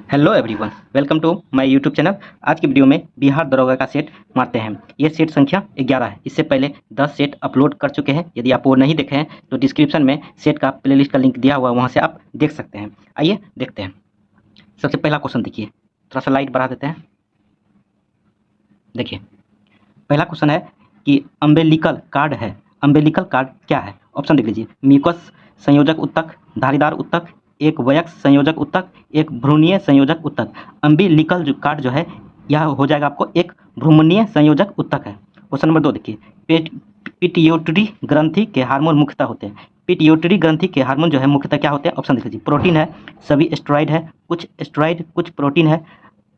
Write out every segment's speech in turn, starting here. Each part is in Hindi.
Hello everyone, welcome to my YouTube channel. आज की वीडियो में बिहार दरोगा का सेट मारते हैं। ये सेट संख्या 11 है। इससे पहले 10 सेट अपलोड कर चुके हैं। यदि आप वो नहीं देखे हैं तो डिस्क्रिप्शन में सेट का प्लेलिस्ट का लिंक दिया हुआ है, वहाँ से आप देख सकते हैं। आइए देखते हैं। सबसे पहला क्वेश्चन देखिए, थोड़ा सा लाइट बढ़ा देते हैं। देखिए, पहला क्वेश्चन है कि अम्बेलिकल कार्ड है। अम्बेलिकल कार्ड क्या है? ऑप्शन देख लीजिए। म्यूकस संयोजक उत्तक, धारीदार उत्तक, एक वयस्क संयोजक उत्तक, एक भ्रूणीय संयोजक उत्तक। अम्बिलिकल जो कार्ड जो है यह हो जाएगा आपको एक भ्रूणीय संयोजक उत्तक है। क्वेश्चन नंबर 2 देखिए, पिट्यूटरी ग्रंथि के हार्मोन मुख्यतः होते हैं। पिट्यूटरी ग्रंथि के हार्मोन जो है मुख्यतः क्या होते हैं? ऑप्शन देख लीजिए। प्रोटीन है, सभी स्टेरॉइड है, कुछ स्टेरॉइड कुछ प्रोटीन है।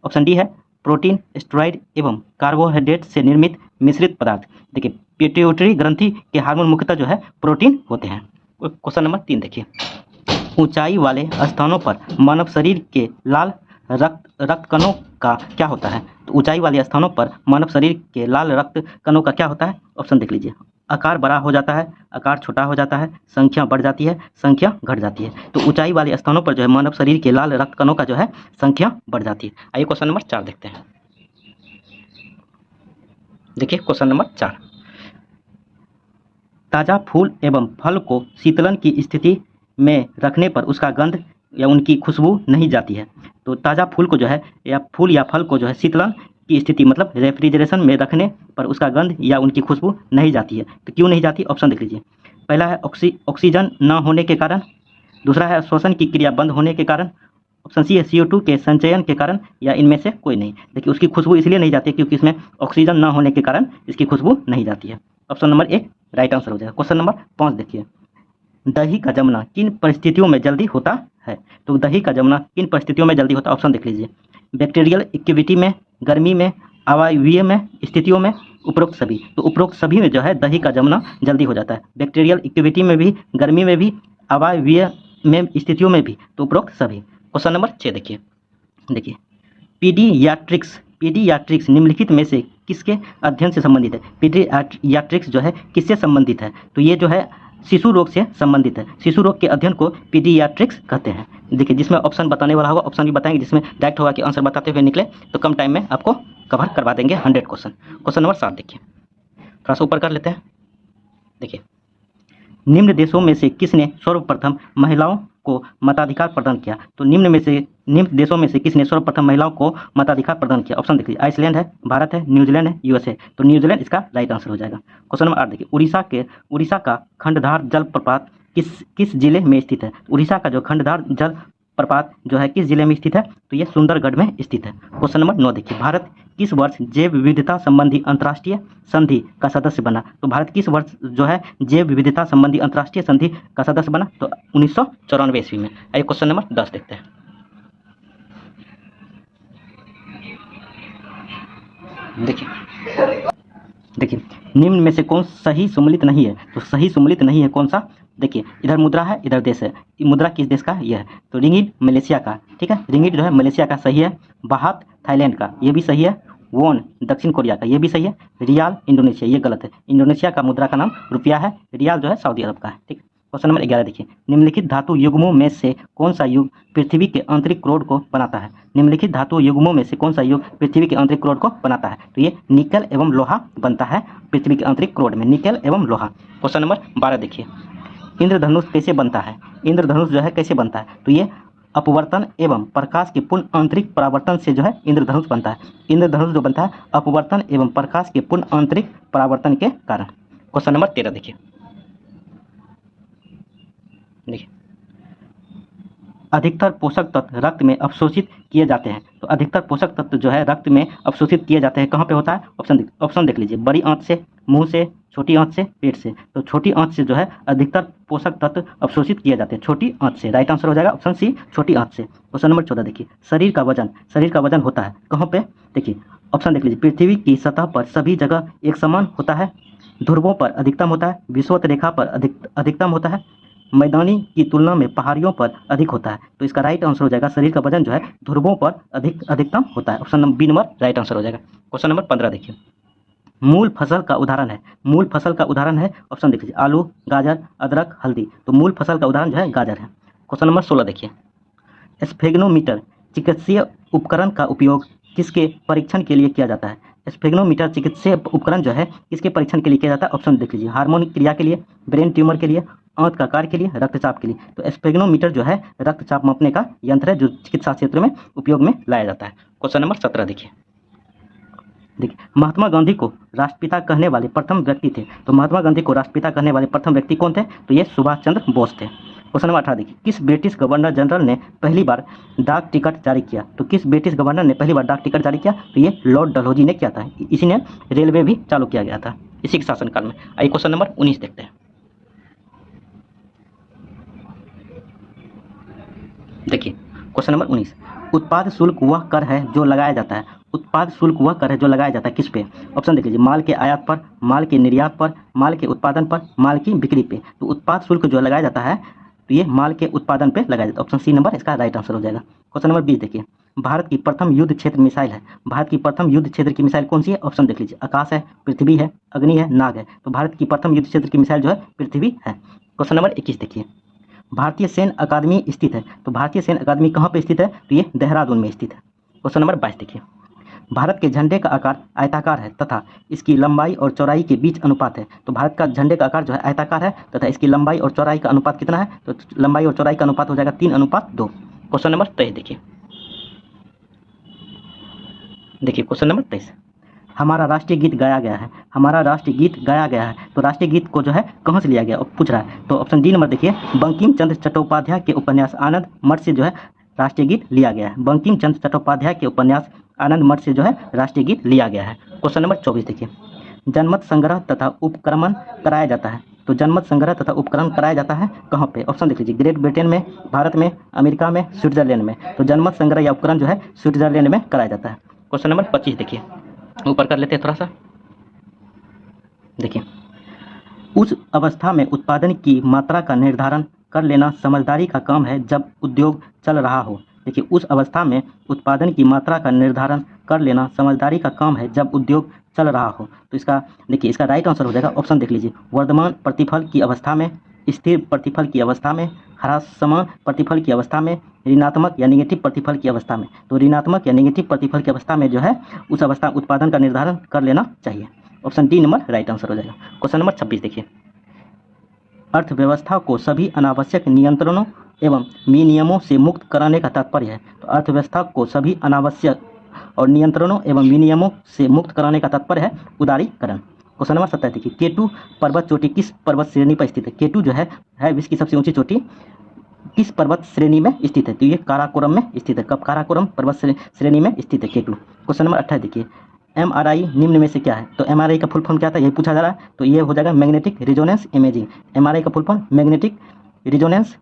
ऑप्शन डी है प्रोटीन, स्टेरॉइड एवं कार्बोहाइड्रेट से निर्मित मिश्रित पदार्थ। देखिए, पिट्यूटरी ग्रंथि के हार्मोन मुख्यतः जो है प्रोटीन होते हैं। क्वेश्चन नंबर 3 देखिए, ऊंचाई वाले स्थानों पर मानव शरीर के लाल रक्त कणों का क्या होता है? तो ऊंचाई वाले स्थानों पर मानव शरीर के लाल रक्त कणों का क्या होता है? ऑप्शन देख लीजिए। आकार बड़ा हो जाता है, आकार छोटा हो जाता है, संख्या बढ़ जाती है, संख्या घट जाती है। तो ऊंचाई वाले स्थानों पर जो है मानव शरीर के लाल रक्त कणों का जो है संख्या बढ़ जाती है। आइए क्वेश्चन नंबर 4 देखते हैं। देखिए क्वेश्चन नंबर 4, ताज़ा फूल एवं फल को शीतलन की स्थिति में रखने पर उसका गंध या उनकी खुशबू नहीं जाती है। तो ताज़ा फूल को जो है या फूल या फल को जो है शीतलन की स्थिति मतलब रेफ्रिजरेशन में रखने पर उसका गंध या उनकी खुशबू नहीं जाती है। तो क्यों नहीं जाती? ऑप्शन देख लीजिए। पहला है ऑक्सीजन न होने के कारण, दूसरा है श्वसन की क्रिया बंद होने के कारण, ऑप्शन सी है CO2 के संचयन के कारण, या इनमें से कोई नहीं। देखिए, उसकी खुशबू इसलिए नहीं जाती है क्योंकि इसमें ऑक्सीजन न होने के कारण इसकी खुशबू नहीं जाती है। ऑप्शन नंबर 1 राइट आंसर हो जाएगा। क्वेश्चन नंबर 5 देखिए, दही का जमना किन परिस्थितियों में जल्दी होता है? तो दही का जमना किन परिस्थितियों में जल्दी होता है? ऑप्शन देख लीजिए। बैक्टीरियल एक्टिविटी में, गर्मी में, अवायवीय में, स्थितियों में, उपरोक्त सभी। तो उपरोक्त सभी में जो है दही का जमना जल्दी हो जाता है। बैक्टीरियल एक्टिविटी में भी, गर्मी में भी, अवायवीय में, स्थितियों में भी। तो उपरोक्त सभी। क्वेश्चन नंबर 6 देखिए, पीडियाट्रिक्स निम्नलिखित में से किसके अध्ययन से संबंधित है? पीडियाट्रिक्स जो है किससे संबंधित है? तो ये जो है शिशु रोग से संबंधित है। शिशु रोग के अध्ययन को पीडियाट्रिक्स कहते हैं। देखिए, जिसमें ऑप्शन बताने वाला होगा ऑप्शन भी बताएंगे, जिसमें डायरेक्ट होगा कि आंसर बताते हुए निकले तो कम टाइम में आपको कवर करवा देंगे 100 क्वेश्चन। क्वेश्चन नंबर 7 देखिए, थोड़ा सा ऊपर कर लेते हैं। देखिए, निम्न देशों में से किसने सर्वप्रथम महिलाओं को मताधिकार प्रदान किया? तो निम्न देशों में से किसने सर्वप्रथम महिलाओं को मताधिकार प्रदान किया? ऑप्शन देखिए। आइसलैंड है, भारत है, न्यूजीलैंड है, USA। तो न्यूजीलैंड इसका राइट आंसर हो जाएगा। क्वेश्चन नंबर 8 देखिए, उड़ीसा का खंडधार जलप्रपात किस जिले में स्थित है? उड़ीसा का जो खंडधार जल प्रपात जो है किस जिले में स्थित है? तो ये सुंदरगढ़ में स्थित है। क्वेश्चन नंबर 9 देखिए, भारत किस वर्ष जैव विविधता संबंधी अंतर्राष्ट्रीय संधि का सदस्य बना? तो भारत किस वर्ष जो है जैव विविधता संबंधी अंतर्राष्ट्रीय संधि का सदस्य बना? तो 1994 ईस्वी में। आइए क्वेश्चन नंबर 10 देखते हैं। देखिए, निम्न में से कौन सही सम्मिलित नहीं है? तो सही सम्मिलित नहीं है कौन सा? देखिए, इधर मुद्रा है, इधर देश है। मुद्रा किस देश का? यह है। तो रिंगिट मलेशिया का, ठीक है। रिंगिट जो है मलेशिया का सही है। बाहत थाईलैंड का, ये भी सही है। वोन दक्षिण कोरिया का, ये भी सही है। रियाल इंडोनेशिया, ये गलत है। इंडोनेशिया का मुद्रा का नाम रुपया है। रियाल जो है सऊदी अरब का है, ठीक है। क्वेश्चन नंबर 11 देखिए, निम्नलिखित धातु युग्मों में से कौन सा युग पृथ्वी के आंतरिक क्रोड को बनाता है? निम्नलिखित धातु युग्मों में से कौन सा युग पृथ्वी के आंतरिक क्रोड को बनाता है? तो ये निकल एवं लोहा बनता है पृथ्वी के आंतरिक क्रोड में, निकल एवं लोहा। क्वेश्चन नंबर 12 देखिए, इंद्रधनुष कैसे बनता है? इंद्रधनुष जो है कैसे बनता है? तो ये अपवर्तन एवं प्रकाश के पूर्ण आंतरिक परावर्तन से जो है इंद्रधनुष बनता है। इंद्रधनुष जो बनता है अपवर्तन एवं प्रकाश के पूर्ण आंतरिक परावर्तन के कारण। क्वेश्चन नंबर 13 देखिए, अधिकतर पोषक तत्व रक्त में अवशोषित किए जाते हैं। तो अधिकतर पोषक तत्व जो है रक्त में अवशोषित किए जाते हैं, कहाँ पे होता है? ऑप्शन देख लीजिए। बड़ी आंत से, मुंह से, छोटी आंत से, पेट से। तो छोटी आंत से जो है अधिकतर पोषक तत्व अवशोषित किए जाते हैं, छोटी आंत से। राइट आंसर हो जाएगा ऑप्शन सी, छोटी आंत से। क्वेश्चन नंबर 14 देखिए, शरीर का वजन होता है कहाँ पे? देखिए, ऑप्शन देख लीजिए। पृथ्वी की सतह पर सभी जगह एक समान होता है, ध्रुवों पर अधिकतम होता है, विषुवत रेखा पर अधिकतम होता है, मैदानी की तुलना में पहाड़ियों पर अधिक होता है। तो इसका राइट आंसर हो जाएगा शरीर का वजन जो है ध्रुवों पर अधिकतम होता है। Option B number right answer हो जाएगा। क्वेश्चन नंबर 15 देखिए, मूल फसल का उदाहरण है। ऑप्शन देख लीजिए। आलू, गाजर, अदरक, हल्दी। तो मूल फसल का उदाहरण जो है गाजर है। क्वेश्चन नंबर 16 देखिए, स्फेग्नोमीटर चिकित्सीय उपकरण का उपयोग किसके परीक्षण के लिए किया जाता है? स्फेग्नोमीटर चिकित्सीय उपकरण जो है किसके परीक्षण के लिए किया जाता है? ऑप्शन देख लीजिए, हार्मोन क्रिया के लिए, ब्रेन ट्यूमर के लिए, आंत का कार्य के लिए, रक्तचाप के लिए। तो स्फेग्नोमीटर जो है रक्तचाप मापने का यंत्र है जो चिकित्सा क्षेत्र में उपयोग में लाया जाता है। क्वेश्चन नंबर 17 देखिए, महात्मा गांधी को राष्ट्रपिता कहने वाले प्रथम व्यक्ति थे। तो महात्मा गांधी को राष्ट्रपिता कहने वाले प्रथम व्यक्ति कौन थे? तो ये सुभाष चंद्र बोस थे। क्वेश्चन नंबर 18 देखिए, किस ब्रिटिश गवर्नर जनरल ने पहली बार डाक टिकट जारी किया? तो किस ब्रिटिश गवर्नर ने पहली बार डाक टिकट जारी किया? तो ये लॉर्ड डलहौजी ने किया था। इसी ने रेलवे भी चालू किया गया था इसी के शासनकाल में। आइए क्वेश्चन नंबर 19 देखते हैं। देखिए क्वेश्चन नंबर 19, उत्पाद शुल्क वह कर है जो लगाया जाता है। उत्पाद शुल्क वह कर है जो लगाया जाता है किस पे? ऑप्शन देख लीजिए, माल के आयात पर, माल के निर्यात पर, माल के उत्पादन पर, माल की बिक्री पे। तो उत्पाद शुल्क जो लगाया जाता है तो ये माल के उत्पादन पे लगाया जाता है। ऑप्शन सी नंबर इसका राइट आंसर हो जाएगा। क्वेश्चन नंबर 20 देखिए, भारत की प्रथम युद्ध क्षेत्र मिसाइल है। भारत की प्रथम युद्ध क्षेत्र की मिसाइल कौन सी है? ऑप्शन देख लीजिए, आकाश है, पृथ्वी है, अग्नि है, नाग है। तो भारत की प्रथम युद्ध क्षेत्र की मिसाइल जो है पृथ्वी है। क्वेश्चन नंबर 21 देखिए, भारतीय सैन्य अकादमी स्थित है। तो भारतीय सैन्य अकादमी कहाँ पे स्थित है? तो ये देहरादून में स्थित है। क्वेश्चन नंबर 22 देखिए, भारत के झंडे का आकार आयताकार है तथा इसकी लंबाई और चौड़ाई के बीच अनुपात है। तो भारत का झंडे का आकार जो है आयताकार है तथा इसकी लंबाई और चौड़ाई का अनुपात कितना है? तो लंबाई और चौड़ाई का अनुपात हो जाएगा 3:2। क्वेश्चन नंबर 23 देखिए क्वेश्चन नंबर 23, हमारा राष्ट्रीय गीत गाया गया है। हमारा राष्ट्रीय गीत गाया गया है। तो राष्ट्रीय गीत को जो है कहाँ से लिया गया पूछ रहा है। तो ऑप्शन डी नंबर देखिए, बंकिम चंद्र चट्टोपाध्याय के उपन्यास आनंद मठ से जो है राष्ट्रीय गीत लिया गया है। बंकिम चंद्र चट्टोपाध्याय के उपन्यास आनंद मठ से जो है राष्ट्रीय गीत लिया गया है। क्वेश्चन नंबर 24 देखिए, जनमत संग्रह तथा उपक्रमण कराया जाता है। तो जनमत संग्रह तथा उपकरण कराया जाता है कहाँ पे? ऑप्शन देख लीजिए, ग्रेट ब्रिटेन में, भारत में, अमेरिका में, स्विट्जरलैंड में। तो जनमत संग्रह या उपकरण जो है स्विट्जरलैंड में कराया जाता है। क्वेश्चन नंबर 25 देखिए, ऊपर कर लेते हैं थोड़ा सा। देखिए, उस अवस्था में उत्पादन की मात्रा का निर्धारण कर लेना समझदारी का काम है जब उद्योग चल रहा हो। देखिए, उस अवस्था में उत्पादन की मात्रा का निर्धारण कर लेना समझदारी का काम है जब उद्योग चल रहा हो। तो इसका देखिए, इसका राइट आंसर हो जाएगा ऑप्शन देख लीजिए, वर्तमान प्रतिफल की अवस्था में, स्थिर प्रतिफल की अवस्था में, ह्रासमान प्रतिफल की अवस्था में, ऋणात्मक या नेगेटिव प्रतिफल की अवस्था में। तो ऋणात्मक या नेगेटिव प्रतिफल की अवस्था में जो है उस अवस्था उत्पादन का निर्धारण कर लेना चाहिए। Option D number right answer हो जाएगा। क्वेश्चन नंबर 26 देखिए, अर्थव्यवस्था को सभी अनावश्यक नियंत्रणों एवं विनियमों से मुक्त कराने का तात्पर्य है। तो अर्थव्यवस्था को सभी अनावश्यक और नियंत्रणों एवं विनियमों से मुक्त कराने का तात्पर्य है उदारीकरण। क्वेश्चन नंबर 27 देखिए, केटू पर्वत चोटी किस पर्वत श्रेणी पर स्थित है? केटू जो है विश्व की सबसे ऊंची चोटी किस पर्वत श्रेणी में स्थित है? तो ये काराकोरम में स्थित है। कब? काराकोरम पर्वत श्रेणी में स्थित है केटू। क्वेश्चन नंबर 28 देखिए, MRI निम्न में से क्या है? तो MRI का फुल फॉर्म क्या था यही पूछा जा रहा है। तो ये हो जाएगा मैग्नेटिक रिजोनेंस इमेजिंग। MRI का full form magnetic resonance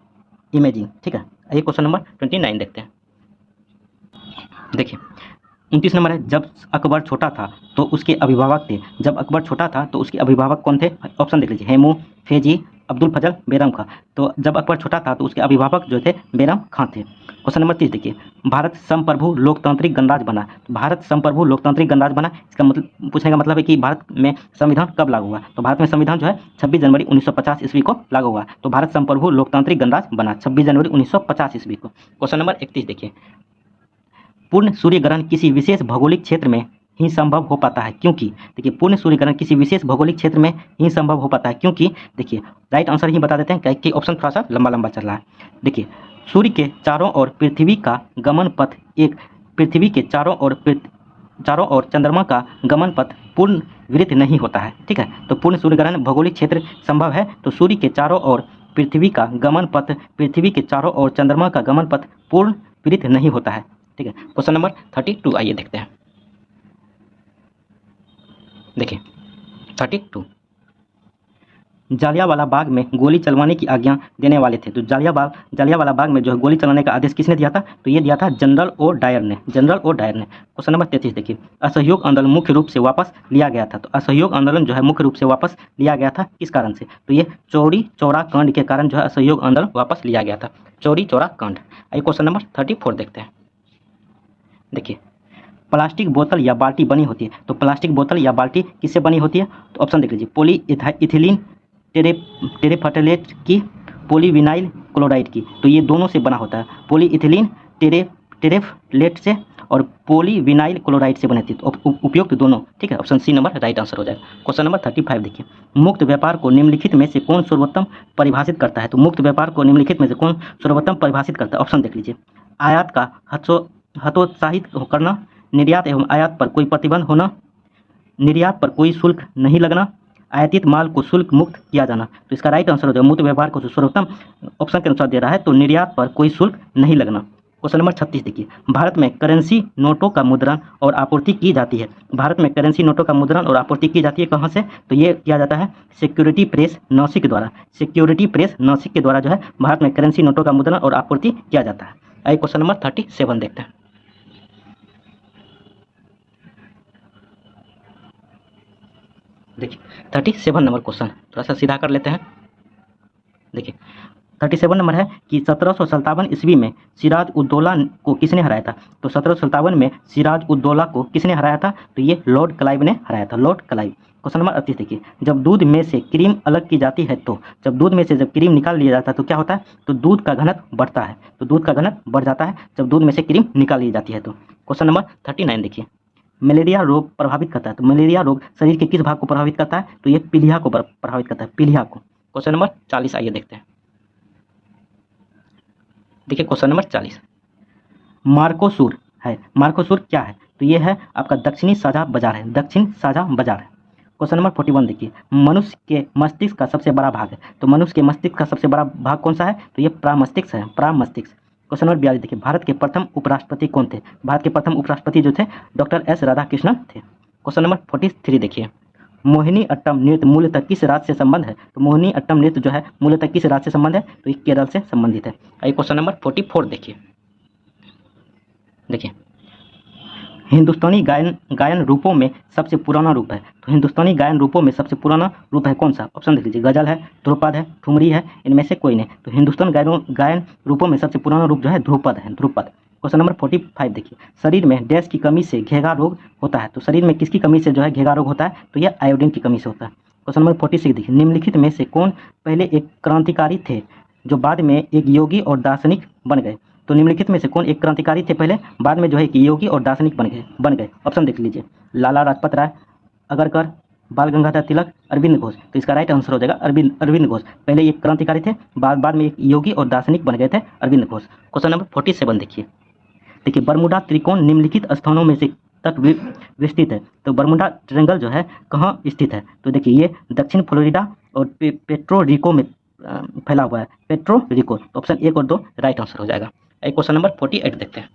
imaging. ठीक है, आइए क्वेश्चन नंबर 29 देखते हैं। देखिए 29 नंबर है, जब अकबर छोटा था तो उसके अभिभावक थे। जब अकबर छोटा था तो उसके अभिभावक कौन थे? ऑप्शन देख लीजिए, हेमू, फेजी, अब्दुल फजल, बैरम खां। तो जब अकबर छोटा था तो उसके अभिभावक जो थे बैरम खां थे। क्वेश्चन नंबर 30 देखिए, भारत संप्रभु लोकतांत्रिक गणराज्य बना। भारत संप्रभु लोकतांत्रिक गणराज्य बना, इसका मतलब पूछने का मतलब है कि भारत में संविधान कब लागू हुआ? तो भारत में संविधान जो है 26 जनवरी 1950 ईस्वी को लागू हुआ। तो भारत संप्रभु लोकतांत्रिक गणराज्य बना 26 जनवरी 1950 ईस्वी को। क्वेश्चन नंबर 31 देखिए, पूर्ण सूर्य ग्रहण किसी विशेष भौगोलिक क्षेत्र में ही संभव हो पाता है क्योंकि? देखिए, पूर्ण सूर्य ग्रहण किसी विशेष भौगोलिक क्षेत्र में ही संभव हो पाता है क्योंकि? देखिए, राइट आंसर ही बता देते हैं कि ऑप्शन थोड़ा सा लंबा लंबा चल रहा है। देखिए, सूर्य के चारों ओर पृथ्वी का गमन पथ पृथ्वी के चारों ओर चंद्रमा का गमन पथ पूर्ण वृत्त नहीं होता है। ठीक है, तो पूर्ण सूर्य ग्रहण भौगोलिक क्षेत्र संभव है तो सूर्य के चारों ओर पृथ्वी का गमन पथ, पृथ्वी के चारों ओर चंद्रमा का गमन पथ पूर्ण वृत्त नहीं होता है। ठीक है, क्वेश्चन नंबर 32 आइए देखते हैं। देखिए 32, जालियांवाला बाग में गोली चलवाने की आज्ञा देने वाले थे। तो जालियांवाला बाग में जो है गोली चलाने का आदेश किसने दिया था? तो ये दिया था जनरल ओ डायर ने। क्वेश्चन नंबर 33 देखिए, असहयोग आंदोलन मुख्य रूप से वापस लिया गया था। तो असहयोग आंदोलन जो है मुख्य रूप से वापस लिया गया था किस कारण से? तो ये चौरी चौरा कांड के कारण जो है असहयोग आंदोलन वापस लिया गया था, चौरी चौरा कांड। आइए क्वेश्चन नंबर 34 देखते हैं। देखिए, प्लास्टिक बोतल या बाल्टी बनी होती है। तो प्लास्टिक बोतल या बाल्टी किससे बनी होती है? तो ऑप्शन देख लीजिए, पॉली इथिलीन टेरेफथलेट की, पॉलीविनाइल क्लोराइड की। तो ये दोनों से बना होता है, पॉली इथिलीन टेरेफ्लेट से और पॉलीविनाइल क्लोराइड से बने थे। तो उपयुक्त दोनों, ठीक है, option C number right answer हो जाएगा। क्वेश्चन नंबर 35 देखिए, मुक्त व्यापार को निम्नलिखित में से कौन सर्वोत्तम परिभाषित करता है? तो मुक्त व्यापार को निम्नलिखित में से कौन सर्वोत्तम परिभाषित करता है? ऑप्शन देख लीजिए। आयात का हतोत्साहित करना, निर्यात एवं आयात पर कोई प्रतिबंध होना, निर्यात पर कोई शुल्क नहीं लगना, आयातित माल को शुल्क मुक्त किया जाना। तो इसका राइट आंसर हो जाएगा, मुक्त व्यापार को सर्वोत्तम ऑप्शन के अनुसार दे रहा है तो निर्यात पर कोई शुल्क नहीं लगना। क्वेश्चन नंबर 36 देखिए, भारत में करेंसी नोटों का मुद्रण और आपूर्ति की जाती है। भारत में करेंसी नोटों का मुद्रण और आपूर्ति की जाती है कहाँ से? तो ये किया जाता है सिक्योरिटी प्रेस नासिक के द्वारा। सिक्योरिटी प्रेस नासिक के द्वारा जो है भारत में करेंसी नोटों का मुद्रण और आपूर्ति किया जाता है। आइए क्वेश्चन नंबर 37 देखते हैं। देखिए 37 नंबर क्वेश्चन थोड़ा सा सीधा कर लेते हैं। देखिए 37 नंबर है कि 1757 ईस्वी में सिराज उद्दौला को किसने हराया था? तो 1757 में सिराज उद्दौला को किसने हराया था? तो ये लॉर्ड क्लाइव ने हराया था, लॉर्ड क्लाइव। क्वेश्चन नंबर 38 देखिए, जब दूध में से क्रीम अलग की जाती है तो जब दूध में से जब क्रीम निकाल लिया जाता है तो क्या होता है? तो दूध का घनत्व बढ़ता है। तो दूध का घनत्व बढ़ जाता है जब दूध में से क्रीम निकाल ली जाती है। तो क्वेश्चन नंबर 39 देखिए, मलेरिया रोग प्रभावित करता है। तो मलेरिया रोग शरीर के किस भाग को प्रभावित करता है? तो ये पीलिया को प्रभावित करता है, पीलिया को। क्वेश्चन नंबर 40 आइए देखते हैं। देखिए क्वेश्चन नंबर 40, मार्कोसूर है। मार्कोसूर क्या है? तो ये है आपका दक्षिणी साझा बाजार है, दक्षिण साझा बाजार है। क्वेश्चन नंबर 41 देखिए, मनुष्य के मस्तिष्क का सबसे बड़ा भाग है। तो मनुष्य के मस्तिष्क का सबसे बड़ा भाग कौन सा है? तो ये प्रामस्तिष्क है, प्रामस्तिष्क। क्वेश्चन नंबर 42 देखिए, भारत के प्रथम उपराष्ट्रपति कौन थे? भारत के प्रथम उपराष्ट्रपति जो थे डॉक्टर एस राधाकृष्णन थे। क्वेश्चन नंबर 43 देखिए, मोहिनी अट्टम नृत्य मूलतः किस राज्य से संबंध है? तो मोहिनी अट्टम नृत्य जो है मूलतः किस राज्य से संबंध है? तो ये केरल से संबंधित है। आइए क्वेश्चन नंबर 44 देखिए। देखिए हिंदुस्तानी गायन रूपों में सबसे पुराना रूप है। तो हिंदुस्तानी गायन रूपों में सबसे पुराना रूप है कौन सा? ऑप्शन देख लीजिए, गजल है, ध्रुपद है, ठुमरी है, इनमें से कोई नहीं। तो हिंदुस्तानी गायन रूपों में सबसे पुराना रूप जो है ध्रुपद है, ध्रुपद। क्वेश्चन नंबर 45 देखिए, शरीर में डैश की कमी से घेगा रोग होता है। तो शरीर में किसकी कमी से जो है घेगा रोग होता है? तो यह आयोडीन की कमी से होता है। क्वेश्चन नंबर 46 देखिए, निम्नलिखित में से कौन पहले एक क्रांतिकारी थे जो बाद में एक योगी और दार्शनिक बन गए? तो निम्नलिखित में से कौन एक क्रांतिकारी थे पहले, बाद में जो है कि योगी और दार्शनिक बन गए? ऑप्शन देख लीजिए, लाला लाजपत राय, अगरकर, बाल गंगाधर तिलक, अरविंद घोष। तो इसका राइट आंसर हो जाएगा अरविंद घोष। पहले एक क्रांतिकारी थे, बाद में एक योगी और दार्शनिक बन गए थे, अरविंद घोष। क्वेश्चन नंबर 47 देखिए, बरमुडा त्रिकोण निम्नलिखित स्थानों में से तक विस्तृत है। तो बरमुडा ट्रायंगल जो है कहाँ स्थित है? तो देखिए ये दक्षिण फ्लोरिडा और पेट्रो रिको में फैला हुआ है, पेट्रो रिको। तो ऑप्शन 1 और 2 राइट आंसर हो जाएगा। एक क्वेश्चन नंबर 48 देखते हैं।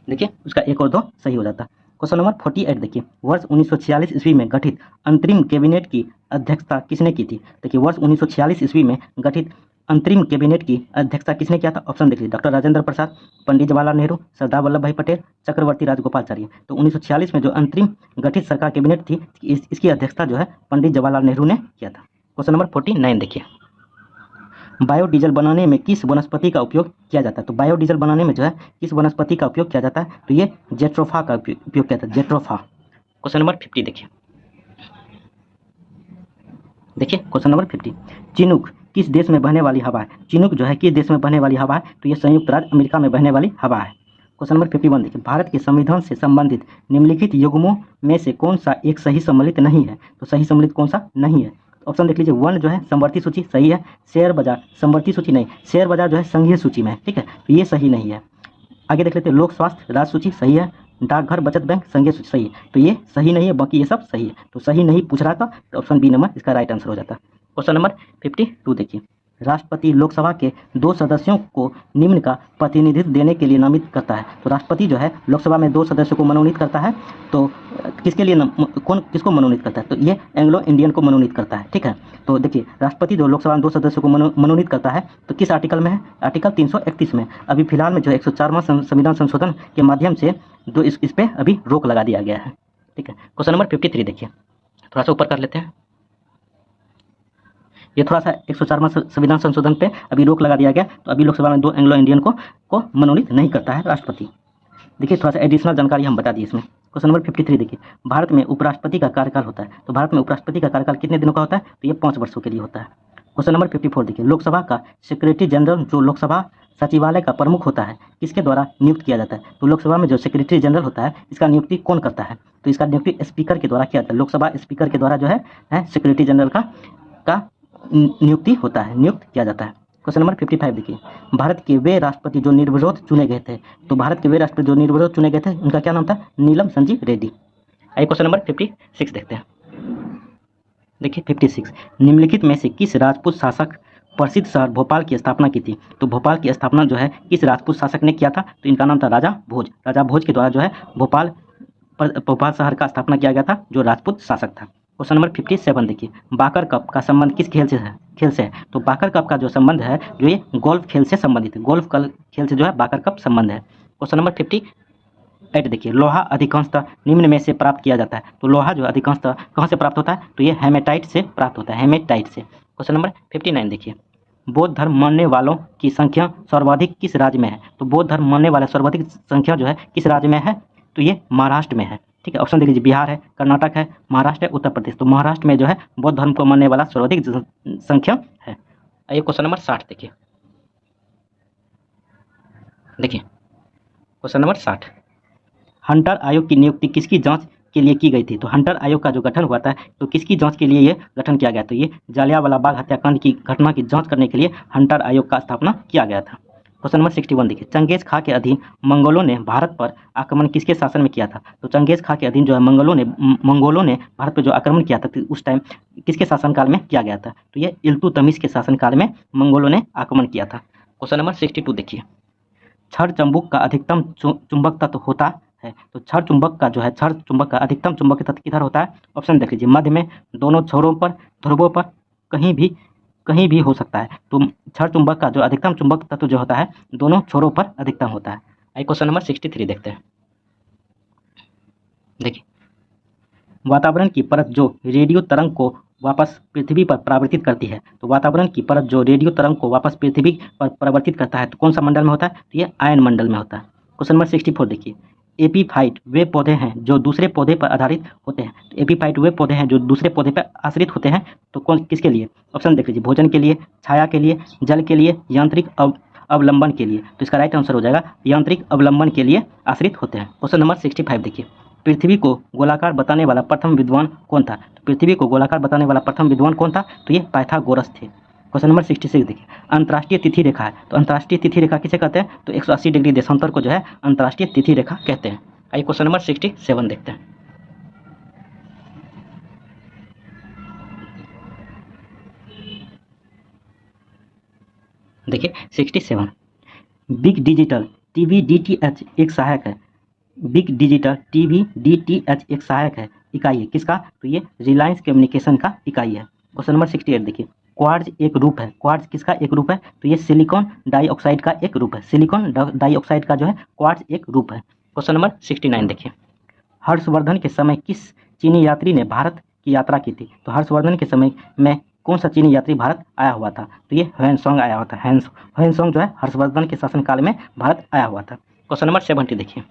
देखिए उसका 1 और 2 सही हो जाता है। क्वेश्चन नंबर 48 देखिए, वर्ष 1946 ईस्वी में गठित अंतरिम कैबिनेट की अध्यक्षता किसने की थी? देखिए वर्ष 1946 ईस्वी में गठित अंतरिम कैबिनेट की अध्यक्षता किसने किया था? ऑप्शन देखिए, डॉक्टर राजेंद्र प्रसाद, पंडित जवाहरलाल नेहरू, सरदार वल्लभ भाई पटेल, चक्रवर्ती राजगोपालाचारी। तो 1946 में जो अंतरिम गठित सरकार कैबिनेट थी इसकी अध्यक्षता जो है पंडित जवाहरलाल नेहरू ने किया था। क्वेश्चन नंबर 49 देखिए, बायोडीजल बनाने में किस वनस्पति का उपयोग किया जाता है? तो बायोडीजल बनाने में जो है किस वनस्पति का उपयोग किया जाता है? तो ये जेट्रोफा का उपयोग किया जाता है, जेट्रोफा। क्वेश्चन नंबर 50 देखिए, क्वेश्चन नंबर 50, चिनूक किस देश में बहने वाली हवा है? चिनूक जो है किस देश में बहने वाली हवा है? तो ये संयुक्त राज्य अमेरिका में बहने वाली हवा है। क्वेश्चन नंबर 51 देखिए, भारत के संविधान से संबंधित निम्नलिखित युग्मों में से कौन सा एक सही सम्मिलित नहीं है? तो सही सम्मिलित कौन सा नहीं है? ऑप्शन देख लीजिए, 1 जो है समवर्ती सूची सही है, शेयर बाजार समवर्ती सूची नहीं, शेयर बाजार जो है संघीय सूची में है, ठीक है, तो ये सही नहीं है। आगे देख लेते हैं, लोक स्वास्थ्य राज्य सूची सही है, डाकघर बचत बैंक संघीय सूची सही है, तो ये सही नहीं है, बाकी ये सब सही है। तो सही नहीं पूछ रहा था तो ऑप्शन बी नंबर इसका राइट आंसर हो जाता है। क्वेश्चन नंबर 52 देखिए, राष्ट्रपति लोकसभा के 2 सदस्यों को निम्न का प्रतिनिधित्व देने के लिए नामित करता है। तो राष्ट्रपति जो है लोकसभा में 2 सदस्यों को मनोनीत करता है, तो किसके लिए किसको मनोनीत करता है? तो ये एंग्लो इंडियन को मनोनीत करता है, ठीक है। तो देखिए राष्ट्रपति जो लोकसभा में 2 सदस्यों को मनोनीत करता है तो किस आर्टिकल में है? आर्टिकल 331 में। अभी फिलहाल में जो 104वां संविधान संशोधन के माध्यम से जो इस पर अभी रोक लगा दिया गया है, ठीक है। क्वेश्चन नंबर 53 देखिए, थोड़ा सा ऊपर कर लेते हैं। ये थोड़ा सा 104वां संविधान संशोधन पे अभी रोक लगा दिया गया, तो अभी लोकसभा में 2 एंग्लो इंडियन को मनोनीत नहीं करता है राष्ट्रपति। देखिए थोड़ा सा एडिशनल जानकारी हम बता दिए इसमें। क्वेश्चन नंबर 53 देखिए, भारत में उपराष्ट्रपति का कार्यकाल होता है। तो भारत में उपराष्ट्रपति का कार्यकाल कितने दिनों का होता है? तो ये 5 वर्षों के लिए होता है। क्वेश्चन नंबर 54 देखिए, लोकसभा का सेक्रेटरी जनरल जो लोकसभा सचिवालय का प्रमुख होता है किसके द्वारा नियुक्त किया जाता है? तो लोकसभा में जो सेक्रेटरी जनरल होता है इसका नियुक्ति कौन करता है? तो इसका नियुक्ति स्पीकर के द्वारा किया जाता है। लोकसभा स्पीकर के द्वारा जो है सेक्रेटरी जनरल का नियुक्ति होता है, नियुक्त किया जाता है। क्वेश्चन नंबर 55 देखिए, भारत के वे राष्ट्रपति जो निर्विरोध चुने गए थे, तो भारत के वे राष्ट्रपति जो निर्विरोध चुने गए थे उनका क्या नाम था? नीलम संजीव रेड्डी। आइए क्वेश्चन नंबर 56 देखते हैं। देखिए 56, निम्नलिखित में से किस राजपूत शासक प्रसिद्ध शहर भोपाल की स्थापना की थी? तो भोपाल की स्थापना जो है किस राजपूत शासक ने किया था? तो इनका नाम था राजा भोज। राजा भोज के द्वारा जो है भोपाल शहर का स्थापना किया गया था, जो राजपूत शासक था। क्वेश्चन नंबर 57 देखिए, बाकर कप का संबंध किस खेल से है? तो बाकर कप का जो संबंध है जो ये गोल्फ खेल से संबंधित है। गोल्फ खेल से जो है बाकर कप संबंध है। क्वेश्चन नंबर 58 देखिए, लोहा अधिकांशतः निम्न में से प्राप्त किया जाता है। तो लोहा जो अधिकांशतः कहाँ से प्राप्त होता है? तो ये हेमेटाइट से प्राप्त होता है, हेमेटाइट से। क्वेश्चन नंबर 59 देखिए, बौद्ध धर्म मानने वालों की संख्या सर्वाधिक किस राज्य में है? तो बौद्ध धर्म मानने वाले सर्वाधिक संख्या जो है किस राज्य में है? तो ये महाराष्ट्र में है। ठीक है, ऑप्शन देख लीजिए, बिहार है, कर्नाटक है, महाराष्ट्र है, उत्तर प्रदेश। तो महाराष्ट्र में जो है बौद्ध धर्म को मानने वाला सर्वाधिक संख्या है। आइए क्वेश्चन नंबर 60 देखिए। क्वेश्चन नंबर 60, हंटर आयोग की नियुक्ति किसकी जांच के लिए की गई थी? तो हंटर आयोग का जो गठन हुआ था तो किसकी जांच के लिए ये गठन किया गया? तो ये जालियांवाला बाग हत्याकांड की घटना की जांच करने के लिए हंटर आयोग का स्थापना किया गया था। क्वेश्चन नंबर 61 देखिए, चंगेज खां के अधीन मंगोलों ने भारत पर आक्रमण किसके शासन में किया था? तो चंगेज खां के अधीन जो है मंगोलों ने भारत पर जो आक्रमण किया था तो उस टाइम किसके शासनकाल में किया गया था? तो ये इल्तुतमिश के शासनकाल में मंगोलों ने आक्रमण किया था। क्वेश्चन नंबर 62 देखिए, क्षण चुंबक का अधिकतम चुंबक तत्व होता है। तो क्षण चुंबक का अधिकतम चुंबकीय तत्व किधर होता है? ऑप्शन देख लीजिए, मध्य में, दोनों छोरों पर, ध्रुवों पर, कहीं भी हो सकता है। तो क्षण चुंबक का जो अधिकतम चुंबक तत्व जो होता है दोनों छोरों पर अधिकतम होता है। आइए क्वेश्चन नंबर 63 देखते हैं। देखिए, वातावरण की परत जो रेडियो तरंग को वापस पृथ्वी पर परावर्तित करती है। तो वातावरण की परत जो रेडियो तरंग को वापस पृथ्वी पर परावर्तित करता है तो कौन सा मंडल में होता है? तो ये आयन मंडल में होता है। क्वेश्चन नंबर 64 देखिए, एपीफाइट वे पौधे हैं जो दूसरे पौधे पर आधारित होते हैं। तो एपीफाइट वे पौधे हैं जो दूसरे पौधे पर आश्रित होते हैं। तो कौन किसके लिए? ऑप्शन देख लीजिए, भोजन के लिए, छाया के लिए, जल के लिए, यांत्रिक अवलंबन के लिए। तो इसका राइट आंसर हो जाएगा यांत्रिक अवलंबन के लिए आश्रित होते हैं। क्वेश्चन नंबर 65 देखिए, पृथ्वी को गोलाकार बताने वाला प्रथम विद्वान कौन था? तो पृथ्वी को गोलाकार बताने वाला प्रथम विद्वान कौन था? तो ये पाइथागोरस थे। क्वेश्चन नंबर 66 देखिए, अंतर्राष्ट्रीय तिथि रेखा है। तो अंतर्राष्ट्रीय तिथि रेखा किसे कहते हैं? तो 180 डिग्री देशांतर को जो है अंतर्राष्ट्रीय तिथि रेखा कहते हैं। आइए क्वेश्चन नंबर 67 देखते हैं। देखिए 67, बिग डिजिटल टीवी डीटीएच एक सहायक है। बिग डिजिटल टीवी डीटीएच एक सहायक है, इकाई है किसका? तो ये रिलायंस कम्युनिकेशन का इकाई है। क्वेश्चन नंबर 68 देखिए, क्वार्ट्ज एक रूप है। क्वार्ट्ज किसका एक रूप है? तो ये सिलिकॉन डाइऑक्साइड का एक रूप है। सिलिकॉन डाइऑक्साइड का जो है क्वार्ट्ज एक रूप है। क्वेश्चन नंबर 69 देखिए, हर्षवर्धन के समय किस चीनी यात्री ने भारत की यात्रा की थी? तो हर्षवर्धन के समय में कौन सा चीनी यात्री भारत आया हुआ था? तो ये ह्वेनसोंग आया हुआ था। ह्वेनसोंग जो है हर्षवर्धन के शासनकाल में भारत आया हुआ था। क्वेश्चन नंबर 70 देखिए,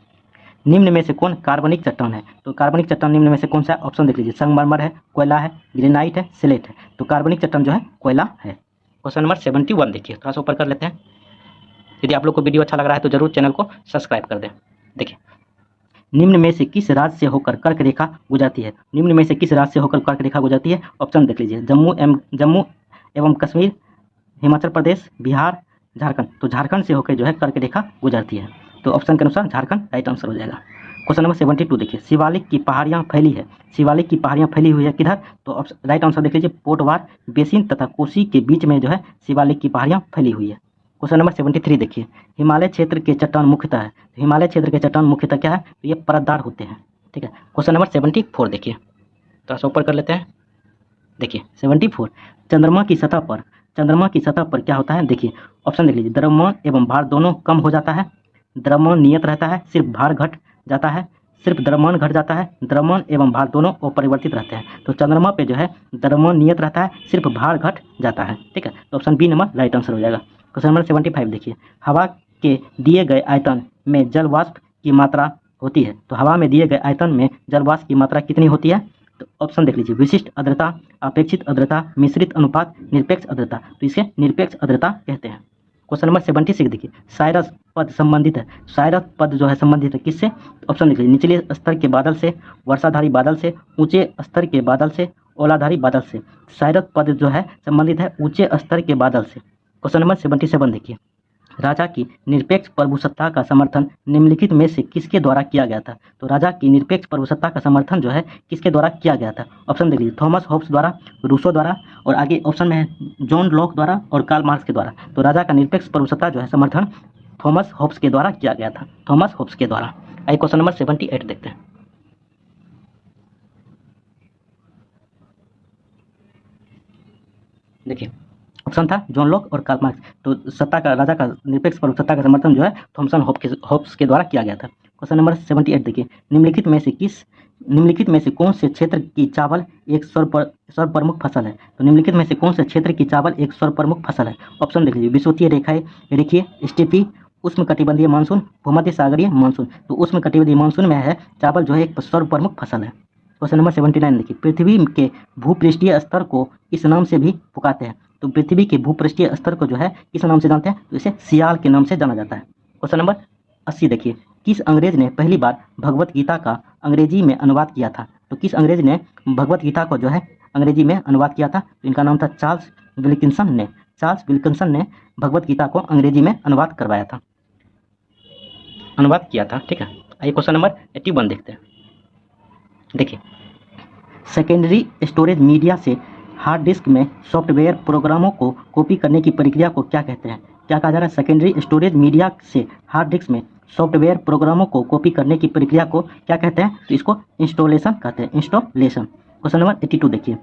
निम्न में से कौन कार्बनिक चट्टान है? तो कार्बनिक चट्टान निम्न में से कौन सा? ऑप्शन देख लीजिए, संगमरमर है, कोयला है, ग्रेनाइट है, सिलेट है। तो कार्बनिक चट्टान जो है कोयला है। क्वेश्चन नंबर 71 देखिए, थोड़ा सा ऊपर कर लेते हैं। यदि आप लोग को वीडियो अच्छा लग रहा है तो जरूर चैनल को सब्सक्राइब कर दें। देखिए, निम्न में से किस राज्य से होकर कर्क रेखा गुजरती है? निम्न में से किस राज्य से होकर कर्क रेखा गुजरती है? ऑप्शन देख लीजिए, जम्मू एवं कश्मीर, हिमाचल प्रदेश, बिहार, झारखंड। तो झारखंड से होकर जो है कर्क रेखा गुजरती है। तो ऑप्शन के अनुसार झारखंड राइट आंसर हो जाएगा। क्वेश्चन नंबर 72 देखिए, शिवालिक की पहाड़ियाँ फैली है। शिवालिक की पहाड़ियाँ फैली हुई है किधर? तो राइट आंसर देख लीजिए, पोटवार बेसिन तथा कोसी के बीच में जो है शिवालिक की पहाड़ियाँ फैली हुई है। क्वेश्चन नंबर 73 देखिए, हिमालय क्षेत्र के चट्टान मुख्यतः है। तो हिमालय क्षेत्र के चट्टान मुख्यतः क्या है? तो ये परतदार होते हैं। ठीक है, क्वेश्चन नंबर 74 देखिए, थोड़ा सा ऊपर कर लेते हैं। देखिए 74, चंद्रमा की सतह पर क्या होता है? देखिए ऑप्शन देख लीजिए, द्रव्यमान एवं भार दोनों कम हो जाता है, द्रव्यमान नियत रहता है, सिर्फ भार घट जाता है, सिर्फ द्रव्यमान घट जाता है, द्रव्यमान एवं भार दोनों अपरिवर्तित रहते हैं। तो चंद्रमा पे जो है द्रव्यमान नियत रहता है, सिर्फ भार घट जाता है। ठीक है, तो option B number right answer हो जाएगा। क्वेश्चन नंबर 75 देखिए, हवा के दिए गए आयतन में जल वाष्प की मात्रा होती है। तो हवा में दिए गए आयतन में जल वाष्प की मात्रा कितनी होती है? तो ऑप्शन देख लीजिए, विशिष्ट आर्द्रता, अपेक्षित आर्द्रता, मिश्रित अनुपात, निरपेक्ष आर्द्रता। तो इसे निरपेक्ष आर्द्रता कहते हैं। क्वेश्चन नंबर 76 देखिए, साइरस पद संबंधित है। साइरस पद जो है संबंधित है किससे? ऑप्शन देख लीजिए, निचले स्तर के बादल से, वर्षाधारी बादल से, ऊंचे स्तर के बादल से, ओलाधारी बादल से। साइरस पद जो है संबंधित है ऊंचे स्तर के बादल से। क्वेश्चन नंबर 77 देखिए, राजा की निरपेक्ष प्रभुसत्ता का समर्थन निम्नलिखित में से किसके द्वारा किया गया था? तो राजा की निरपेक्ष प्रभुसत्ता का समर्थन जो है किसके द्वारा किया गया था? ऑप्शन देख लीजिए, थॉमस होब्स द्वारा, रूसो द्वारा, और आगे ऑप्शन में है जॉन लॉक द्वारा और कार्ल मार्क्स के द्वारा। तो राजा का निरपेक्ष प्रभुसत्ता जो है समर्थन थॉमस होब्स के द्वारा किया गया था, थॉमस होब्स के द्वारा। आइए क्वेश्चन नंबर 78 देखते हैं। देखिए, ऑप्शन था जॉन लॉक और कार्ल मार्क्स। तो सत्ता का, राजा का निरपेक्ष प्रभुसत्ता का समर्थन जो है थॉमसन होब्स के द्वारा किया गया था। क्वेश्चन नंबर 78 देखिए, निम्नलिखित में से कौन से क्षेत्र की चावल एक सर्वप्रमुख फसल है? तो निम्नलिखित में से कौन से क्षेत्र की चावल एक सर्वप्रमुख फसल है? ऑप्शन देख लीजिए, विषुवतीय रेखाएं, रेखीय, स्टेपी, उष्णकटिबंधीय मानसून, भूमध्य सागरीय मानसून। तो उष्णकटिबंधीय मानसून में है चावल जो है एक सर्वप्रमुख फसल है। क्वेश्चन नंबर 79 देखिए, पृथ्वी के भूपृष्ठीय स्तर को इस नाम से भी पुकारते हैं। तो पृथ्वी के भूपृष्ठीय स्तर को जो है किस नाम से जानते हैं? तो इसे सियाल के नाम से जाना जाता है। क्वेश्चन नंबर 80 देखिए, किस अंग्रेज ने पहली बार भगवत गीता का अंग्रेजी में अनुवाद किया था? तो किस अंग्रेज ने भगवत गीता को जो है अंग्रेजी में अनुवाद किया था? तो इनका नाम था चार्ल्स विल्किंसन ने। चार्ल्स विल्किंसन ने भगवत गीता को अंग्रेजी में अनुवाद करवाया था, अनुवाद किया था। ठीक है, आइए क्वेश्चन नंबर 81 देखते हैं। देखिए, सेकेंडरी स्टोरेज मीडिया से हार्ड डिस्क में सॉफ्टवेयर प्रोग्रामों को कॉपी करने की प्रक्रिया को क्या कहते हैं? क्या कहा जा रहा है? सेकेंडरी स्टोरेज मीडिया से हार्ड डिस्क में सॉफ्टवेयर प्रोग्रामों को कॉपी करने की प्रक्रिया को क्या कहते हैं? तो इसको इंस्टॉलेशन कहते हैं, इंस्टॉलेशन। क्वेश्चन नंबर 82 देखिए,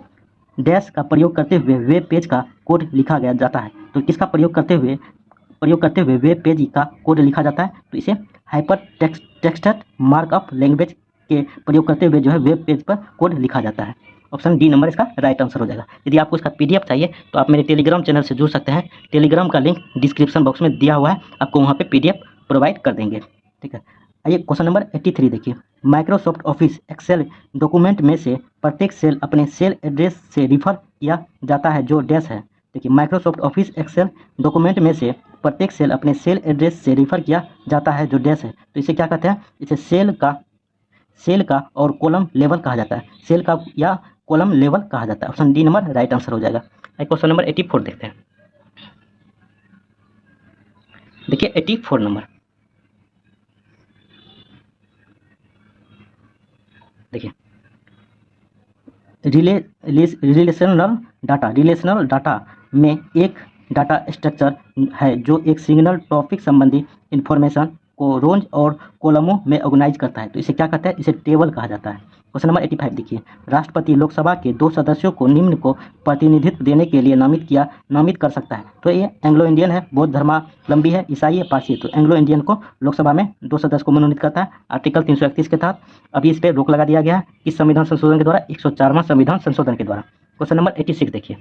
डैश का प्रयोग करते हुए वेब पेज का कोड लिखा गया जाता है। तो किसका प्रयोग करते हुए वेब पेज का कोड लिखा जाता है? तो इसे हाइपर टेक्स्टेड मार्कअप लैंग्वेज के प्रयोग करते हुए जो है वेब पेज पर कोड लिखा जाता है। ऑप्शन डी नंबर इसका राइट आंसर हो जाएगा। यदि आपको इसका पीडीएफ चाहिए तो आप मेरे टेलीग्राम चैनल से जुड़ सकते हैं। टेलीग्राम का लिंक डिस्क्रिप्शन बॉक्स में दिया हुआ है, आपको वहाँ पे पीडीएफ प्रोवाइड कर देंगे। ठीक है, आइए क्वेश्चन नंबर 83 देखिए, माइक्रोसॉफ्ट ऑफिस एक्सेल डॉक्यूमेंट में से प्रत्येक सेल अपने सेल एड्रेस से रिफर किया जाता है जो डैश है। देखिए, माइक्रोसॉफ्ट ऑफिस एक्सेल डॉक्यूमेंट में से प्रत्येक सेल अपने सेल एड्रेस से रिफर किया जाता है जो डैश है। तो इसे क्या कहते हैं? इसे सेल का और कॉलम लेवल कहा जाता है, सेल का या कॉलम लेवल कहा जाता है। Option D number right answer हो जाएगा। क्वेश्चन नंबर 84 देखते हैं। देखिए 84 नंबर, देखिए, रिलेशनल डाटा में एक डाटा स्ट्रक्चर है जो एक सिग्नल टॉपिक संबंधी इंफॉर्मेशन को रोज और कॉलमों में ऑर्गेनाइज करता है। तो इसे क्या कहते हैं? इसे टेबल कहा जाता है। क्वेश्चन नंबर 85 देखिए, राष्ट्रपति लोकसभा के 2 सदस्यों को निम्न को प्रतिनिधित्व देने के लिए नामित कर सकता है। तो ये एंग्लो इंडियन है, बौद्ध धर्मावलंबी है, ईसाई है, पारसी है। तो एंग्लो इंडियन को लोकसभा में 2 सदस्य को मनोनीत करता है आर्टिकल 331 के तहत। अभी इस पर रोक लगा दिया गया है इस संविधान संशोधन के द्वारा, 104वां संविधान संशोधन के द्वारा। क्वेश्चन नंबर 86 देखिए,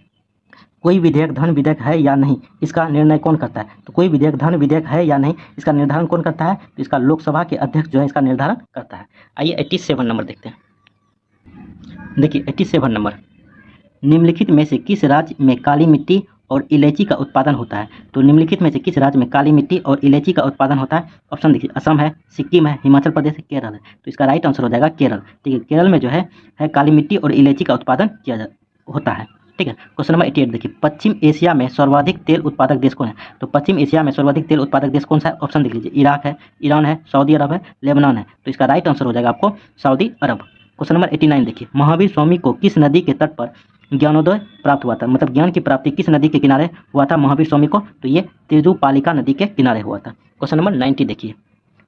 कोई विधेयक धन विधेयक है या नहीं, इसका निर्णय कौन करता है? तो कोई विधेयक धन विधेयक है या नहीं, इसका निर्धारण कौन करता है? तो इसका लोकसभा के अध्यक्ष जो है इसका निर्धारण करता है। आइए 87 नंबर देखते हैं। देखिए 87 नंबर, निम्नलिखित में से किस राज्य में काली मिट्टी और इलायची का उत्पादन होता है? तो निम्नलिखित में से किस राज्य में काली मिट्टी और इलायची का उत्पादन होता है? ऑप्शन देखिए, असम है, सिक्किम है, हिमाचल प्रदेश है, केरल है। तो इसका राइट आंसर हो जाएगा केरल। ठीक है, केरल में जो है काली मिट्टी और इलायची का उत्पादन होता है। ठीक है, क्वेश्चन नंबर 88 देखिए, पश्चिम एशिया में सर्वाधिक तेल उत्पादक देश कौन है? तो पश्चिम एशिया में सर्वाधिक तेल उत्पादक देश कौन सा है? ऑप्शन देख लीजिए, इराक है, ईरान है, सऊदी अरब है, लेबनान है। तो इसका राइट आंसर हो जाएगा आपको सऊदी अरब। क्वेश्चन नंबर 89 देखिए, महावीर स्वामी को किस नदी के तट पर ज्ञानोदय प्राप्त हुआ था? मतलब ज्ञान की प्राप्ति किस नदी के किनारे हुआ था महावीर स्वामी को? तो ये तिरुपालिका नदी के किनारे हुआ था। क्वेश्चन नंबर 90 देखिए,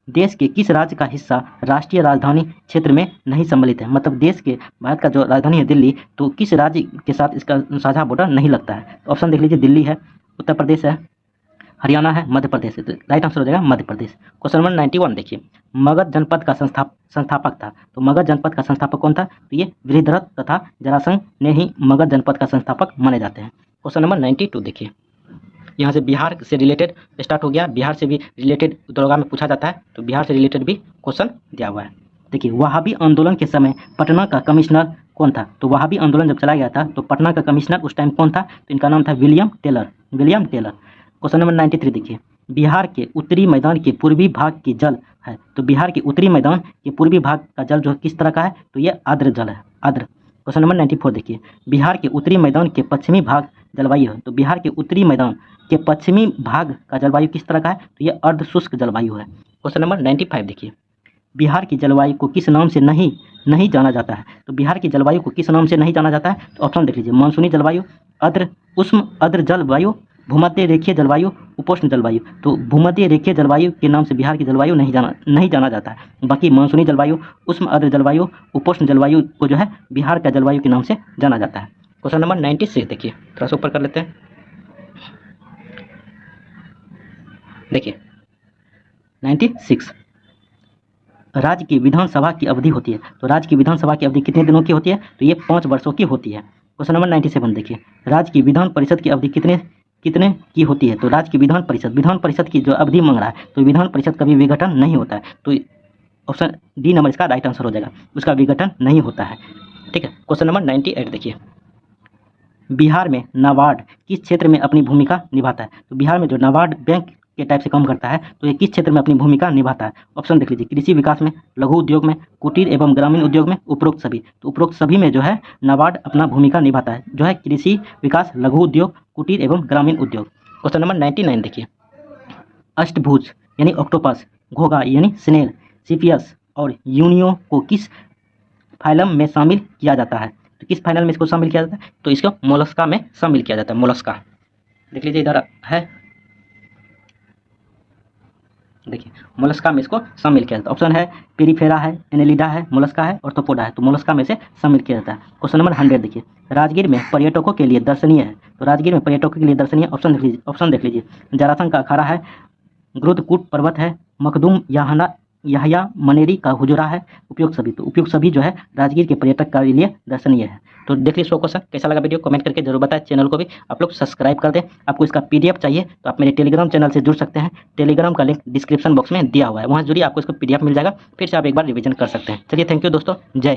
देश के किस राज्य का हिस्सा राष्ट्रीय राजधानी क्षेत्र में नहीं सम्मिलित है? मतलब देश के, भारत का जो राजधानी है दिल्ली, तो किस राज्य के साथ इसका साझा बॉर्डर नहीं लगता है? ऑप्शन देख लीजिए, दिल्ली है, उत्तर प्रदेश है, हरियाणा है, मध्य प्रदेश है। तो राइट आंसर हो जाएगा मध्य प्रदेश। क्वेश्चन नंबर 91 देखिए, मगध जनपद का संस्थापक था। तो मगध जनपद का संस्थापक कौन था? तो ये वृद्धरथ तथा जरासंध ने ही मगध जनपद का संस्थापक माने जाते हैं। क्वेश्चन नंबर 92 देखिए, यहाँ से बिहार से रिलेटेड स्टार्ट हो गया, बिहार से भी रिलेटेड दरोगा में पूछा जाता है, तो बिहार से रिलेटेड भी क्वेश्चन दिया हुआ है। देखिए, वहाबी आंदोलन के समय पटना का कमिश्नर कौन था? तो वहाबी आंदोलन जब चला गया था तो पटना का कमिश्नर उस टाइम कौन था? तो इनका नाम था विलियम टेलर। क्वेश्चन नंबर 93 देखिए, बिहार के उत्तरी मैदान के पूर्वी भाग की जल है। तो बिहार के उत्तरी मैदान के पूर्वी भाग का जल जो किस तरह का है? तो ये आर्द्र जल है, आर्द्र। क्वेश्चन नंबर 94 देखिए, बिहार के उत्तरी मैदान के पश्चिमी भाग जलवायु है। तो बिहार के उत्तरी मैदान के पश्चिमी भाग का जलवायु किस तरह का है? तो ये अर्ध शुष्क जलवायु है। क्वेश्चन नंबर 95 देखिए, बिहार की जलवायु को किस नाम से नहीं जाना जाता है? तो बिहार की जलवायु को किस नाम से नहीं जाना जाता है? तो ऑप्शन देख लीजिए, मानसूनी जलवायु, उष्ण आर्द्र जलवायु, भूमध्य रेखीय जलवायु, उपोष्ण जलवायु। तो भूमध्य रेखीय जलवायु के नाम से बिहार की जलवायु नहीं जाना जाता है। बाकी मानसूनी जलवायु, उष्ण आर्द्र जलवायु, उपोष्ण जलवायु को जो है बिहार का जलवायु के नाम से जाना जाता है। क्वेश्चन नंबर 96 देखिए, थोड़ा सा ऊपर कर लेते हैं। देखिए 96, राज्य की विधानसभा की अवधि होती है। तो राज्य की विधानसभा की अवधि कितने दिनों की होती है? तो ये 5 वर्षों की होती है। क्वेश्चन नंबर 97 देखिए, राज्य की विधान परिषद की अवधि कितने की होती है? तो राज्य की विधान परिषद की जो अवधि मांग रहा है, तो विधान परिषद कभी विघटन नहीं होता है। तो ऑप्शन डी नंबर इसका राइट आंसर हो जाएगा, उसका विघटन नहीं होता है। ठीक है। क्वेश्चन नंबर 98 देखिए, बिहार में नाबार्ड किस क्षेत्र में अपनी भूमिका निभाता है? तो बिहार में जो नाबार्ड बैंक के टाइप से काम करता है, तो ये किस क्षेत्र में अपनी भूमिका निभाता है? ऑप्शन देख लीजिए, कृषि विकास में, लघु उद्योग में, कुटीर एवं ग्रामीण उद्योग में, उपरोक्त सभी। तो उपरोक्त सभी में जो है नाबार्ड अपना भूमिका निभाता है, जो है कृषि विकास, लघु उद्योग, कुटीर एवं ग्रामीण उद्योग। क्वेश्चन नंबर 99 देखिए, अष्टभुज यानी ऑक्टोपस, घोंघा यानी स्नेल, सीपियस और यूनियो को किस फाइलम में शामिल किया जाता है? तो किस फाइनल में इसको शामिल किया जाता है? तो इसको मोलस्का में शामिल किया जाता है, मोलस्का। देख लीजिए इधर है, देखिए मोलस्का में इसको शामिल किया जाता है। ऑप्शन है पेरिफेरा है, एनेलिडा है, मोलस्का है, ऑर्थोपोडा है। तो मोलस्का में से शामिल किया जाता है। क्वेश्चन नंबर 100 देखिए, राजगीर में पर्यटकों के लिए दर्शनीय है। तो राजगीर में पर्यटकों के लिए दर्शनीय ऑप्शन देख लीजिए, जरासंध का अखाड़ा है, ग्रुदकूट पर्वत है, मखदूम याहया मनेरी का हुजरा है, उपयुक्त सभी। तो उपयुक्त सभी जो है राजगीर के पर्यटक के लिए दर्शनीय है। तो देख लीजिए 100 क्वेश्चन। कैसा लगा वीडियो कमेंट करके जरूर बताएं। चैनल को भी आप लोग सब्सक्राइब कर दें। आपको इसका PDF चाहिए तो आप मेरे टेलीग्राम चैनल से जुड़ सकते हैं। टेलीग्राम का लिंक डिस्क्रिप्शन बॉक्स में दिया हुआ है, वहाँ जुड़िए, आपको इसको PDF मिल जाएगा। फिर से आप एक बार रिवीजन कर सकते हैं। चलिए थैंक यू दोस्तों, जय।